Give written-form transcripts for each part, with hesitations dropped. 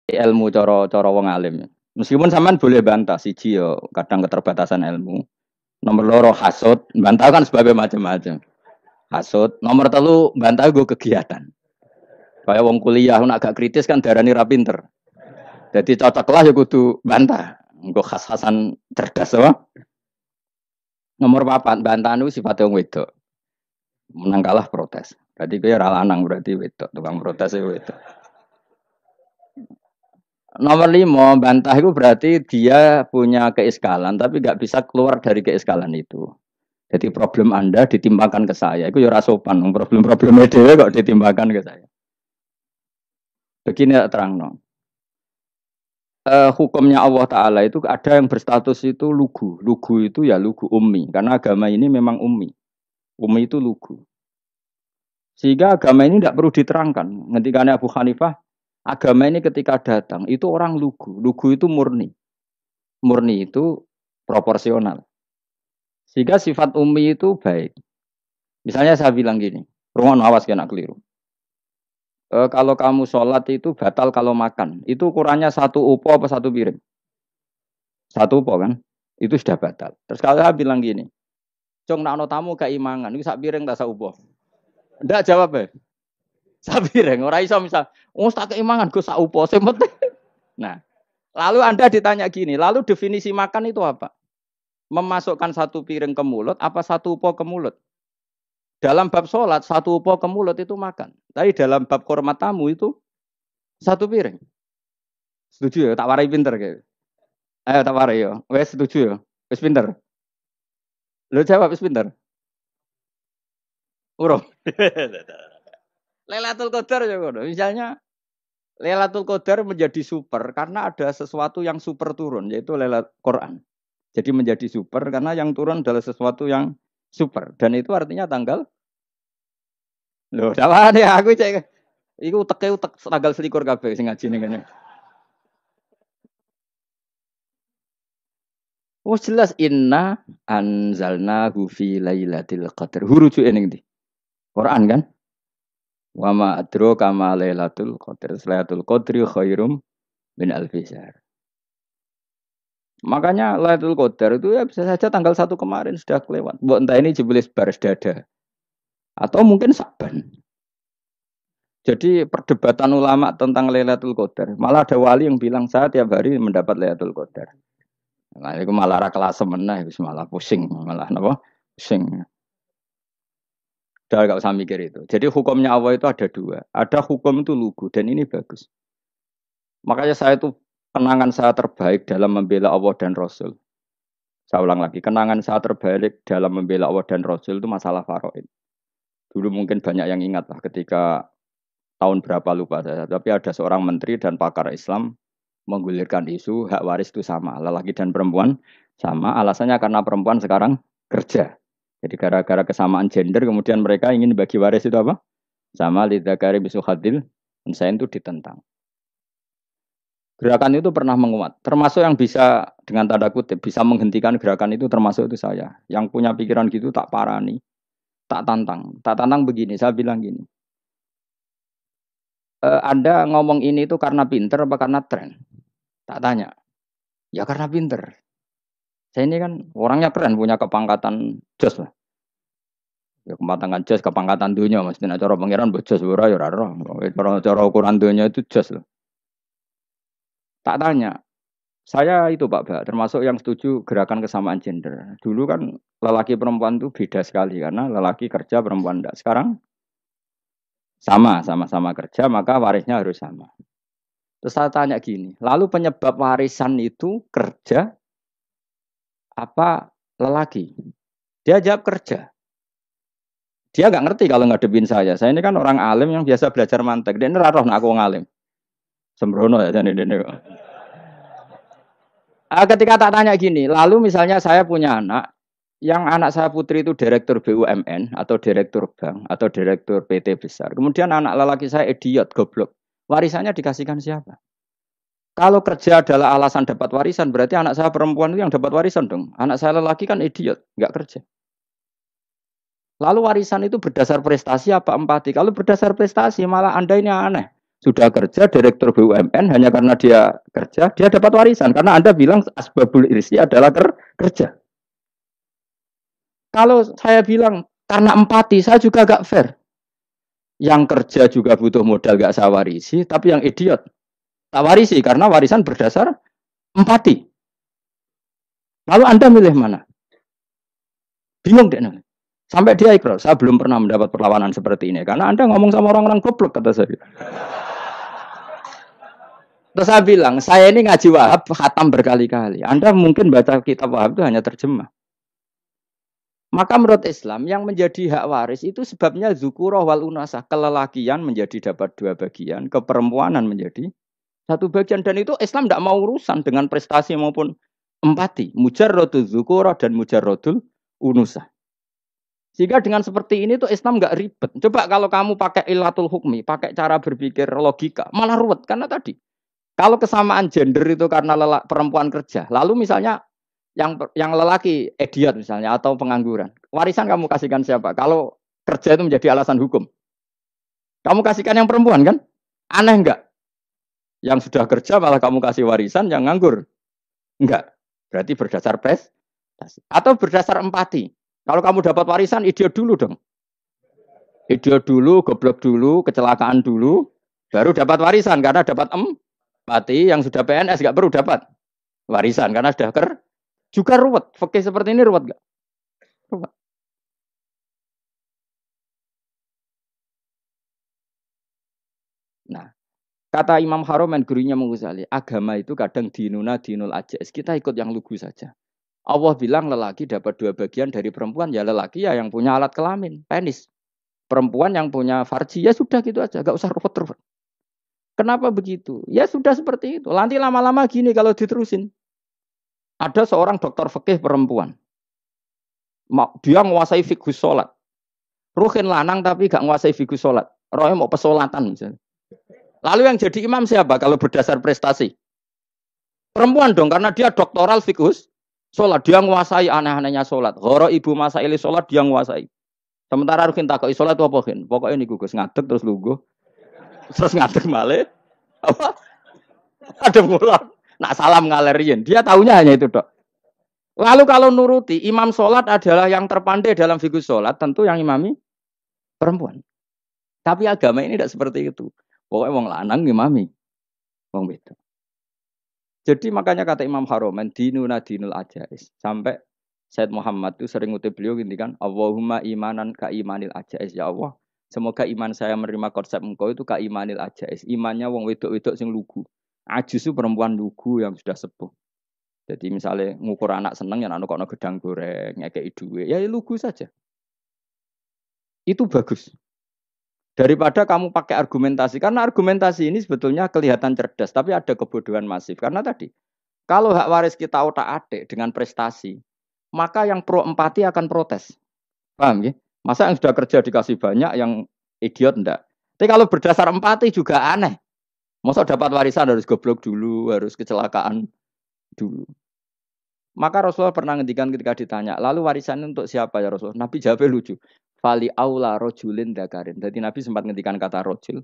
ilmu cara wong alim. Meskipun sampean boleh bantah siji yo kadang keterbatasan ilmu. Nomor loro hasud, bantah kan sebabnya macam-macam. Hasud, nomor telu bantah gue kegiatan. Kayak wong kuliah nak gak kritis kan darani ra pinter. Jadi cocok lah ya kudu bantah. Engko khas-khasan cerdas apa? Nomor papat bantahan itu sifatnya wong wedok. Menang kalah protes. Berarti kowe ora lanang berarti wedok, tukang protes itu wedok. Nomor lima, bantah itu berarti dia punya keiskalan, tapi nggak bisa keluar dari keiskalan itu. Jadi problem Anda ditimbangkan ke saya, itu ya rasopan. Problem-problemnya dia kok ditimbangkan ke saya. Begini terang no. Hukumnya Allah Ta'ala itu ada yang berstatus itu lugu. Lugu itu ya lugu ummi. Karena agama ini memang ummi. Ummi itu lugu. Sehingga agama ini tidak perlu diterangkan. Ketika Abu Hanifah, agama ini ketika datang, itu orang lugu. Lugu itu murni. Murni itu proporsional. Sehingga sifat ummi itu baik. Misalnya saya bilang gini, rungon awas kena keliru. Kalau kamu sholat itu batal kalau makan. Itu ukurannya satu upo apa satu piring? Satu upo kan? Itu sudah batal. Terus kalau saya bilang gini, Cong nak tamu keimangan, itu sak piring tak sak upo. Ndak jawab ya. Sak piring. Orang iso misal, tak keimangan gue sak upo. Nah, lalu Anda ditanya gini, lalu definisi makan itu apa? Memasukkan satu piring ke mulut, apa satu upo ke mulut? Dalam bab sholat, satu upo ke mulut itu makan. Tapi dalam bab hormat tamu itu satu piring. Setuju ya? Tak warai pinter kayak. Ayo tak warai ya. Wes setuju ya? Wes pinter. Lo jawab wes pinter. Urung. Lailatul Qadar ya ngono. Misalnya Lailatul Qadar menjadi super karena ada sesuatu yang super turun yaitu Lailatul Quran. Jadi menjadi super karena yang turun adalah sesuatu yang super dan itu artinya tanggal. Loh, sama ya aku cek. Iku utek tanggal selikur kabeh sing ngaji ning kene. Oh jelas inna anzalnahu fi lailatul qadar. Huruju ning ndi? Quran kan? Wa ma adraka ma lailatul qadar. Lailatul qadri khairum min alfi syahr. Makanya Lailatul Qadar itu ya bisa saja tanggal 1 kemarin sudah kelewat. Mbok entah ini jebelis baris dada. Atau mungkin Saban. Jadi perdebatan ulama tentang Lailatul Qadar. Malah ada wali yang bilang saya tiap hari mendapat Lailatul Qadar. Nah, itu malah ra kelas meneh, malah pusing, malah napa? Pusing. Udah gak usah mikir itu. Jadi hukumnya Allah itu ada dua. Ada hukum itu lugu dan ini bagus. Makanya saya itu kenangan saya terbaik dalam membela Allah dan Rasul. Saya ulang lagi, kenangan saya terbaik dalam membela Allah dan Rasul itu masalah faraid. Dulu mungkin banyak yang ingat lah ketika tahun berapa lupa saya. Tapi ada seorang menteri dan pakar Islam menggulirkan isu hak waris itu sama. Lelaki dan perempuan sama. Alasannya karena perempuan sekarang kerja. Jadi gara-gara kesamaan gender kemudian mereka ingin bagi waris itu apa? Sama lidzakari bisu hadil. Saya itu ditentang. Gerakan itu pernah menguat. Termasuk yang bisa dengan tanda kutip bisa menghentikan gerakan itu termasuk itu saya. Yang punya pikiran gitu tak parani. Tak tantang. Tak tantang begini. Saya bilang gini. Anda ngomong ini itu karena pinter apa karena tren? Tak tanya. Ya karena pinter. Saya ini kan orangnya keren, punya kepangkatan jos lah. Ya kepangkatan jos, kepangkatan dunia. Maksudnya cara pangeran bojos ora ya ora. Cara ukuran dunia itu jos loh. Tak tanya. Saya itu Pak, termasuk yang setuju gerakan kesamaan gender. Dulu kan lelaki perempuan itu beda sekali karena lelaki kerja perempuan enggak. Sekarang sama-sama kerja maka warisnya harus sama. Terus saya tanya gini, lalu penyebab warisan itu kerja apa lelaki? Dia jawab kerja. Dia nggak ngerti kalau ngadepin saya. Saya ini kan orang alim yang biasa belajar mantek. Dia ini raro aku ngalim. Sembrono ya jadi ini. Ketika tak tanya gini, lalu misalnya saya punya anak, yang anak saya putri itu direktur BUMN atau direktur bank atau direktur PT besar. Kemudian anak lelaki saya idiot, goblok. Warisannya dikasihkan siapa? Kalau kerja adalah alasan dapat warisan, berarti anak saya perempuan itu yang dapat warisan dong. Anak saya lelaki kan idiot, nggak kerja. Lalu warisan itu berdasar prestasi apa empati? Kalau berdasar prestasi, malah Anda ini aneh. sudah kerja direktur BUMN hanya karena dia kerja, dia dapat warisan. Karena Anda bilang asbabul irsi adalah kerja. Kalau saya bilang karena empati, saya juga gak fair. Yang kerja juga butuh modal gak saya warisi, tapi yang idiot tak warisi karena warisan berdasar empati. Lalu Anda milih mana? Bingung deh. Sampai dia ikrar, saya belum pernah mendapat perlawanan seperti ini. Karena Anda ngomong sama orang-orang goblok, kata saya. Terus saya bilang, saya ini ngaji Wahab, khatam berkali-kali. Anda mungkin baca kitab Wahab itu hanya terjemah. Maka menurut Islam, yang menjadi hak waris itu sebabnya zukurah wal unasah. Kelelakian menjadi dapat 2 bagian, keperempuanan menjadi 1 bagian. Dan itu Islam tidak mau urusan dengan prestasi maupun empati. Mujarrodul zukurah dan mujarrodul unusah. Sehingga dengan seperti ini tuh Islam nggak ribet. Coba kalau kamu pakai ilatul hukmi, pakai cara berpikir logika, malah ruwet. Karena tadi, kalau kesamaan gender itu karena perempuan kerja, lalu misalnya yang lelaki idiot misalnya atau pengangguran, warisan kamu kasihkan siapa? Kalau kerja itu menjadi alasan hukum, kamu kasihkan yang perempuan kan? Aneh nggak? Yang sudah kerja malah kamu kasih warisan yang nganggur? Enggak. Berarti berdasar prestasi atau berdasar empati. Kalau kamu dapat warisan, idiot dulu dong. Idiot dulu, goblok dulu, kecelakaan dulu, baru dapat warisan karena dapat empati. Yang sudah PNS nggak perlu dapat warisan karena sudah juga ruwet. Fikih seperti ini ruwet nggak? Ruwet. Nah, kata Imam Haromen gurunya Ghazali, agama itu kadang dinuna dinul ajais. Kita ikut yang lugu saja. Allah bilang lelaki dapat 2 bagian dari perempuan, ya lelaki ya yang punya alat kelamin, penis. Perempuan yang punya farji, ya sudah gitu aja, gak usah ruwet-ruwet. Kenapa begitu? Ya sudah seperti itu. Nanti lama-lama gini kalau diterusin. Ada seorang dokter fikih perempuan. Dia menguasai fikih sholat. Ruhin lanang tapi gak menguasai fikih sholat. Rohnya mau pesolatan misalnya. Lalu yang jadi imam siapa kalau berdasar prestasi? Perempuan dong, karena dia doktoral fikih sholat. Dia menguasai aneh-anehnya sholat. Horo ibu masaili sholat dia menguasai. Sementara Ruhin takoi sholat itu apa Ruhin? Pokoknya ini gugus ngadeg terus lugu. Terus ngadeg malih. Apa? Ada ngulang. Nak salam ngalerin. Dia tahunya hanya itu dok. Lalu kalau nuruti, imam sholat adalah yang terpandai dalam fikih sholat. Tentu yang imami perempuan. Tapi agama ini tidak seperti itu. Pokoknya wong lanang imami. Wong beda. Jadi makanya kata Imam Haromen, dinuna dinul ajais. Sampai Said Muhammad itu sering ngutip beliau gini kan, Allahumma imanan ka imanil ajais. Ya Allah, semoga iman saya menerima konsep engkau itu ka imanil ajais. Imannya wong wedok-wedok sing lugu. Ajus itu perempuan lugu yang sudah sepuh. Jadi misalnya ngukur anak seneng ya anak kono gedang goreng, ngekei duwe, ya lugu saja. Itu bagus. Daripada kamu pakai argumentasi, karena argumentasi ini sebetulnya kelihatan cerdas, tapi ada kebodohan masif. Karena tadi, kalau hak waris kita otak-atik dengan prestasi, maka yang pro empati akan protes. Paham ya? Masa yang sudah kerja dikasih banyak, yang idiot enggak? Tapi kalau berdasar empati juga aneh. Masa dapat warisan harus goblok dulu, harus kecelakaan dulu. Maka Rasulullah pernah ngendikan ketika ditanya, lalu warisan untuk siapa ya Rasulullah? Nabi jawabnya lucu. Fali aula rojulin dakarin. Jadi Nabi sempat ngendikan kata rojul.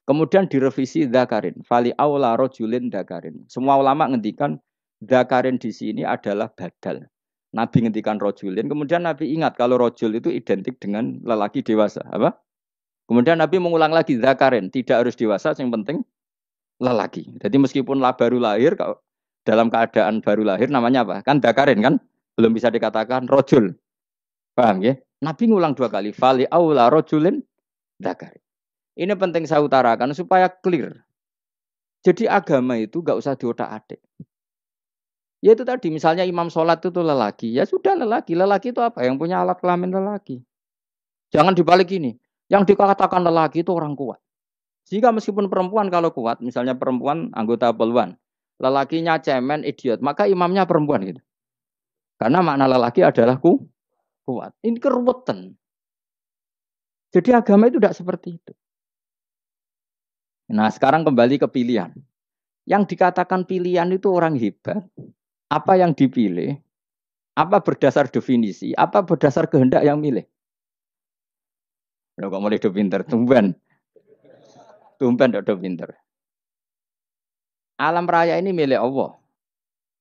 Kemudian direvisi dakarin. Fali aula rojulin dakarin. Semua ulama ngendikan dakarin di sini adalah badal. Nabi ngendikan rojulin. Kemudian Nabi ingat kalau rojul itu identik dengan lelaki dewasa. Apa? Kemudian Nabi mengulang lagi dakarin. Tidak harus dewasa, yang penting lelaki. Jadi meskipun baru lahir, kalau dalam keadaan baru lahir namanya apa? Kan dakarin kan? Belum bisa dikatakan rojul. Paham ya? Nabi ngulang 2 kali. Fali aula rojulin dakarin. Ini penting saya utarakan supaya clear. Jadi agama itu gak usah diotak-atik. Ya itu tadi, misalnya imam sholat itu lelaki. Ya sudah lelaki. Lelaki itu apa? Yang punya alat kelamin lelaki. Jangan dibalik ini. Yang dikatakan lelaki itu orang kuat. Jika meskipun perempuan kalau kuat, misalnya perempuan anggota poluan, lelakinya cemen, idiot, maka imamnya perempuan gitu. Karena makna lelaki adalah kuat. Ini keruwetan. Jadi agama itu tidak seperti itu. Nah sekarang kembali ke pilihan. Yang dikatakan pilihan itu orang hebat. Apa yang dipilih? Apa berdasar definisi? Apa berdasar kehendak yang milih? Loh, kok mulai pinter tumben. Tumpen ndak pinter. Alam raya ini milik Allah.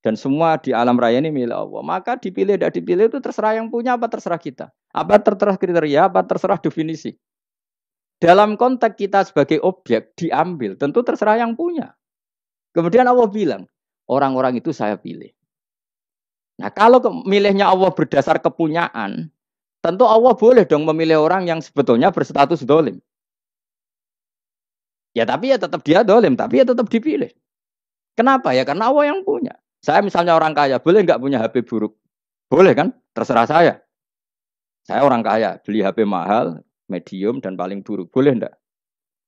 Dan semua di alam raya ini milik Allah. Maka dipilih tidak dipilih itu terserah yang punya apa terserah kita. Apa terserah kriteria, apa terserah definisi. Dalam konteks kita sebagai objek diambil, tentu terserah yang punya. Kemudian Allah bilang, orang-orang itu saya pilih. Nah kalau milihnya Allah berdasar kepunyaan, tentu Allah boleh dong memilih orang yang sebetulnya berstatus dolim. Ya tapi ya tetap dia dolim, tapi ya tetap dipilih. Kenapa ya? Karena Allah yang punya. Saya misalnya orang kaya, boleh nggak punya HP buruk? Boleh kan? Terserah saya. Saya orang kaya, beli HP mahal, medium, dan paling buruk. Boleh enggak?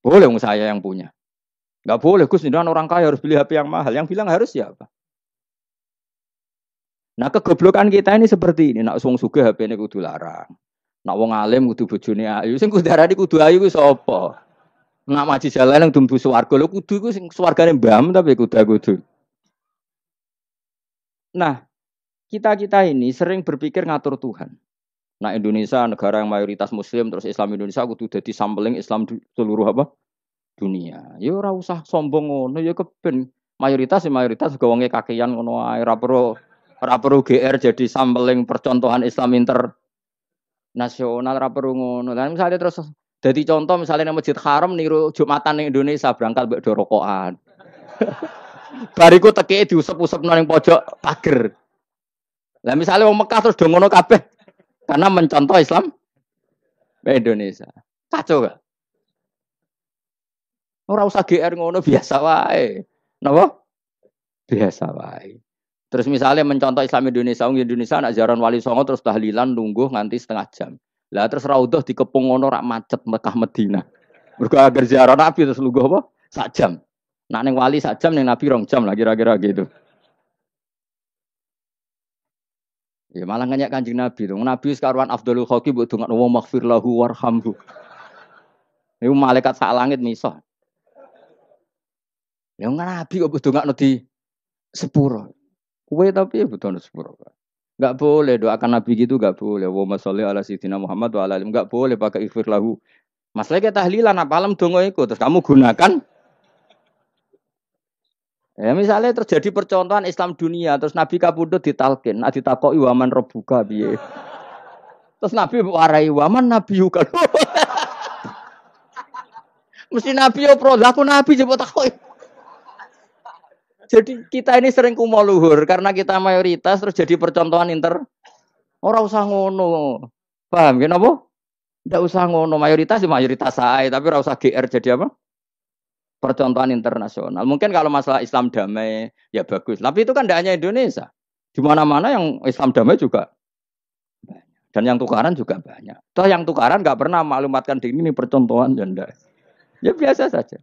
Boleh saya yang punya. Enggak boleh, Gus, ini orang kaya harus beli HP yang mahal. Yang bilang harus siapa? Nah, kegoblokan kita ini seperti ini. Nak wong sugih HP ini kudu larang. Nak wong alim kudu bojone ayu. Sing kudu darani kudu ayu ku sapa? Nak maji jalan yang dumbu swarga. Lho kudu ku sing swargane mbam tapi kudu. Nah, kita ini sering berpikir ngatur Tuhan. Nah Indonesia negara yang mayoritas Muslim terus Islam Indonesia kudu dadi sampling Islam seluruh apa dunia. Ya ora usah sombong ngono ya keben mayoritas ya mayoritas juga wonge kakean ngono ae ora perlu GR jadi sampling percontohan Islam internasional ora perlu ngono. Lah misalnya terus jadi contoh misalnya nang Masjid Haram niru Jumatan ning Indonesia berangkat mbek do rokokan. Bariku teki diusep-usep nang pojok pager. Lah misalnya wong Mekah terus do ngono kabeh karena mencontoh Islam Indonesia. Kacau gak? Ora usah GR ngono biasa wae. Napa? Biasa wae. Terus misalnya mencontoh Islam Indonesia, Indonesia nak ziarah Wali Songo terus tahlilan nunggu nganti setengah jam. Lah terus raudhah dikepung ngono rak macet Mekah Madinah. Mergo agar ziarah Nabi terus lungguh apa? Sak jam. Nak ning wali sak jam ning Nabi 2 jam lah kira-kira gitu. Ya malah nganyak Kanjeng Nabi tuh. Nabi sekaruan afdhalul khalqi mbok dongakno wa maghfir lahu warhamhu. Iku malaikat sak langit misah. Ya Nabi kok mbok dongakno di sepuro. Kowe tapi ya butuh sepuro. Enggak boleh doakan Nabi gitu enggak boleh. Wa sholli ala sayyidina Muhammad wa ala alihi enggak boleh pakai ighfir lahu. Masalahnya tahlilan apalem donga iku terus kamu gunakan. Ya misalnya terjadi percontohan Islam dunia terus Nabi kapundhut ditalkin, ditakoki waman rabbuka piye. Terus Nabi warai waman nabiyuka. Mesti Nabi yo pro, aku Nabi coba takoki. Jadi kita ini sering kumo luhur karena kita mayoritas terus jadi percontohan ora usah ngono. Paham ya napa? Ndak usah ngono, mayoritas ya mayoritas sae, tapi ora usah GR jadi apa? Percontohan internasional. Mungkin kalau masalah Islam damai ya bagus. Tapi itu kan tidak hanya Indonesia. Di mana-mana yang Islam damai juga banyak. Dan yang tukaran juga banyak. Toh yang tukaran nggak pernah maklumatkan diri ini percontohan ya enggak. Ya biasa saja.